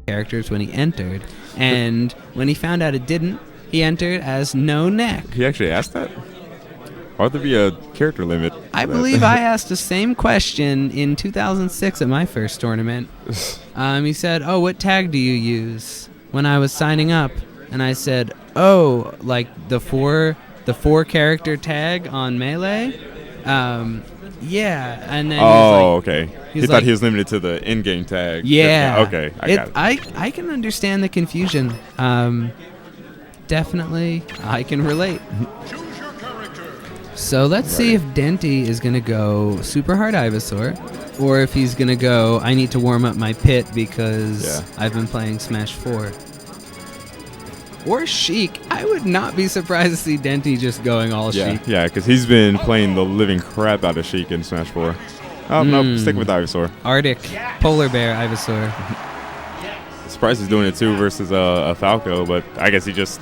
characters when he entered, and when he found out it didn't, he entered as no neck. He actually asked that? Why would there be a character limit? I believe I asked the same question in 2006 at my first tournament. He said, "Oh, what tag do you use?" When I was signing up, and I said, "Oh, like the four character tag on Melee." Yeah, and then okay. He thought like, he was limited to the in-game tag. Yeah. Okay, I got it. I can understand the confusion. Definitely, I can relate. So let's see if Denti is going to go super hard Ivysaur, or if he's going to go, I need to warm up my pit because I've been playing Smash 4. Or Sheik. I would not be surprised to see Denti just going all Sheik. Yeah, because he's been playing the living crap out of Sheik in Smash 4. Oh, no, stick with Ivysaur. Arctic, polar bear Ivysaur. Surprised he's doing it too versus a Falco, but I guess he just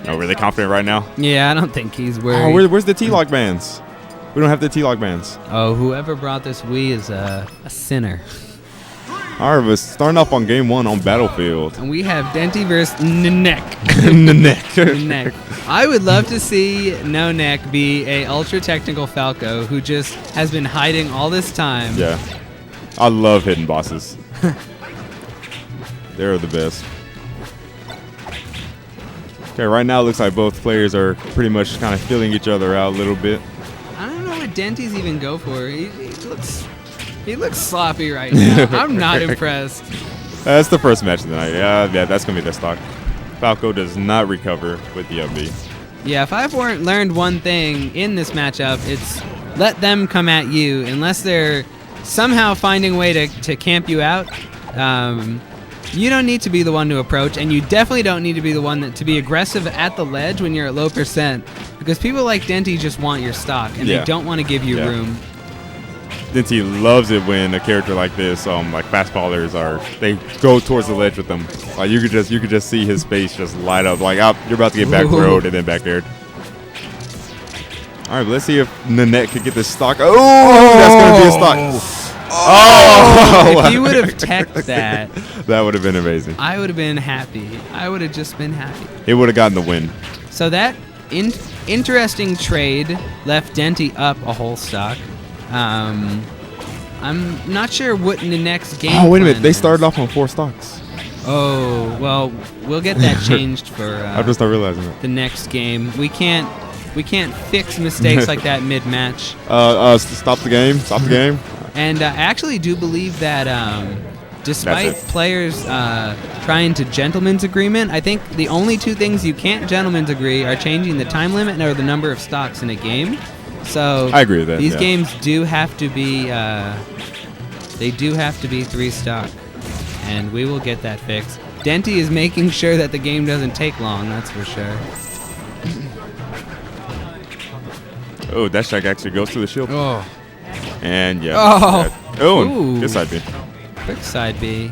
really confident right now. Yeah, I don't think he's worried. Oh, where's the TLOC bands? We don't have the TLOC bands. Oh, whoever brought this Wii is a sinner. All right, we're starting off on game 1 on Battlefield. And we have Denti versus Neck. Neck. I would love to see No Neck be a ultra technical Falco who just has been hiding all this time. Yeah, I love hidden bosses. They're the best. Okay, right now it looks like both players are pretty much kind of filling each other out a little bit. I don't know what Denti's even go for. He looks sloppy right now. I'm not impressed. That's the first match of the night. Yeah, that's going to be the stock. Falco does not recover with the up B. Yeah, if I've learned one thing in this matchup, it's let them come at you. Unless they're somehow finding a way to camp you out, you don't need to be the one to approach, and you definitely don't need to be the one to be aggressive at the ledge when you're at low percent, because people like Denti just want your stock, and they don't want to give you room. Denti loves it when a character like this, like fast ballers, they go towards the ledge with them. Like you could just see his face just light up, like you're about to get back road and then back there. All right, let's see if Nanette could get this stock. Oh, that's gonna be a stock. Oh! If you would have teched that, that would have been amazing. I would have been happy. I would have just been happy. It would have gotten the win. So that interesting trade left Denti up a whole stock. I'm not sure what the next game. Oh, wait a minute. They started off on 4 stocks. Oh, well, we'll get that changed for I just not realizing that. The next game. We can't fix mistakes like that mid-match. Stop the game. Stop the game. And I actually do believe that despite players trying to gentleman's agreement, I think the only 2 things you can't gentleman's agree are changing the time limit or the number of stocks in a game. So I agree with that. These games do have to be 3 stock, and we will get that fixed. Denti is making sure that the game doesn't take long, that's for sure. Oh, that strike actually goes to the shield. Oh. And Ooh. Good side B. Quick side B.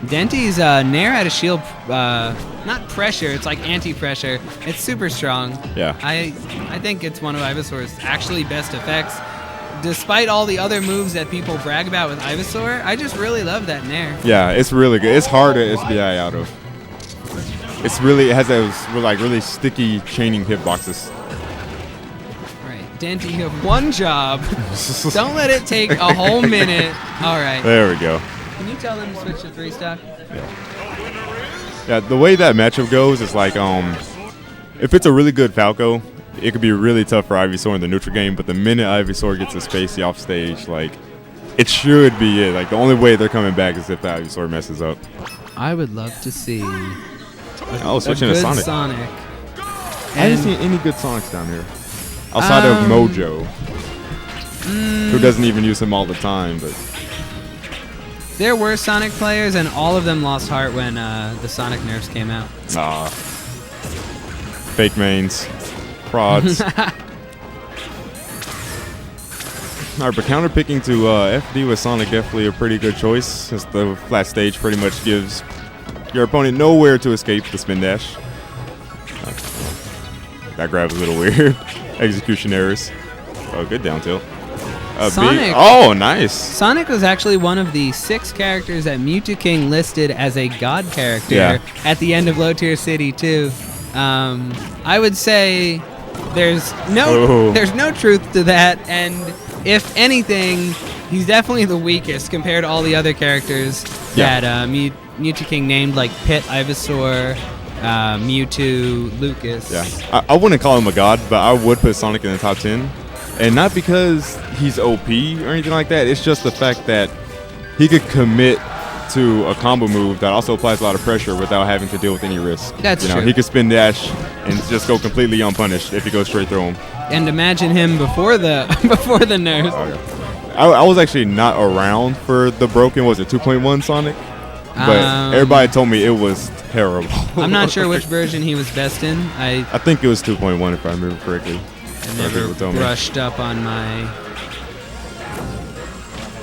Denti's Nair out of shield, not pressure, it's like anti-pressure. It's super strong. Yeah. I think it's one of Ivysaur's actually best effects. Despite all the other moves that people brag about with Ivysaur, I just really love that Nair. Yeah, it's really good. It's hard to SBI out of. It has those really sticky chaining hitboxes. Right, Denti, you have one job. Don't let it take a whole minute. All right. There we go. Can you tell them to switch to 3 stock? Yeah, the way that matchup goes is like, if it's a really good Falco, it could be really tough for Ivysaur in the neutral game, but the minute Ivysaur gets a spacey off stage, like, it should be it. Like, the only way they're coming back is if the Ivysaur messes up. I would love to see switching to Sonic. I haven't seen any good Sonics down here. Outside of Mojo, who doesn't even use him all the time, but... There were Sonic players, and all of them lost heart when the Sonic nerfs came out. Fake mains. Prods. Alright, but counter picking to FD with Sonic definitely a pretty good choice, since the flat stage pretty much gives your opponent nowhere to escape the spin dash. That grab's a little weird. Execution errors. Oh, good down tilt. Sonic. Oh, nice. Sonic was actually one of the 6 characters that Mewtwo listed as a god character at the end of Low Tier City 2. I would say there's no truth to that, and if anything, he's definitely the weakest compared to all the other characters that Mewtwo named, like Pit, Ivysaur, Mewtwo, Lucas. Yeah, I wouldn't call him a god, but I would put Sonic in the top 10. And not because he's OP or anything like that. It's just the fact that he could commit to a combo move that also applies a lot of pressure without having to deal with any risk. That's true. He could spin dash and just go completely unpunished if he goes straight through him. And imagine him before the nerf. I was actually not around for the broken, was it 2.1 Sonic? But everybody told me it was terrible. I'm not sure which version he was best in. I think it was 2.1 if I remember correctly. I never brushed up on my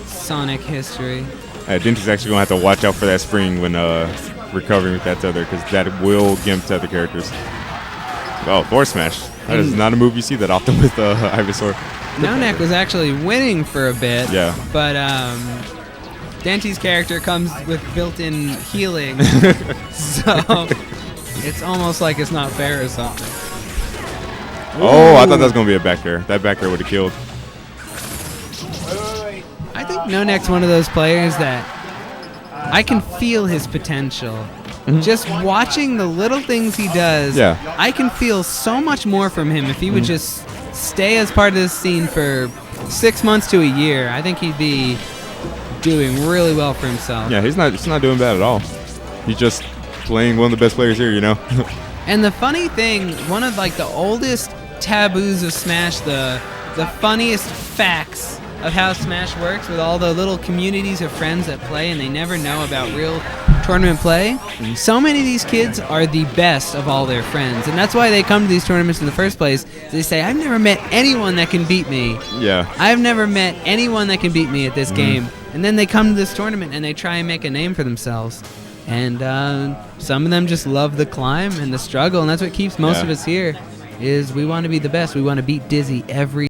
Sonic history. Denti's actually going to have to watch out for that spring when recovering with that tether, because that will gimp tether characters. Oh, Force Smash. That is not a move you see that often with Ivysaur. Nonek was actually winning for a bit. Yeah. But Denti's character comes with built-in healing. So it's almost like it's not fair or something. Oh, I thought that was going to be a back air. That back air would have killed. I think Nonek's one of those players that I can feel his potential. Just watching the little things he does, I can feel so much more from him if he would just stay as part of this scene for 6 months to a year. I think he'd be doing really well for himself. Yeah, he's not doing bad at all. He's just playing one of the best players here, And the funny thing, one of like the oldest taboos of Smash, the funniest facts of how Smash works, with all the little communities of friends that play and they never know about real tournament play. So many of these kids are the best of all their friends, and that's why they come to these tournaments in the first place. They say, I've never met anyone that can beat me. Yeah. I've never met anyone that can beat me at this game. And then they come to this tournament and they try and make a name for themselves. And some of them just love the climb and the struggle, and that's what keeps most of us here, is we want to be the best. We want to beat Dizzy every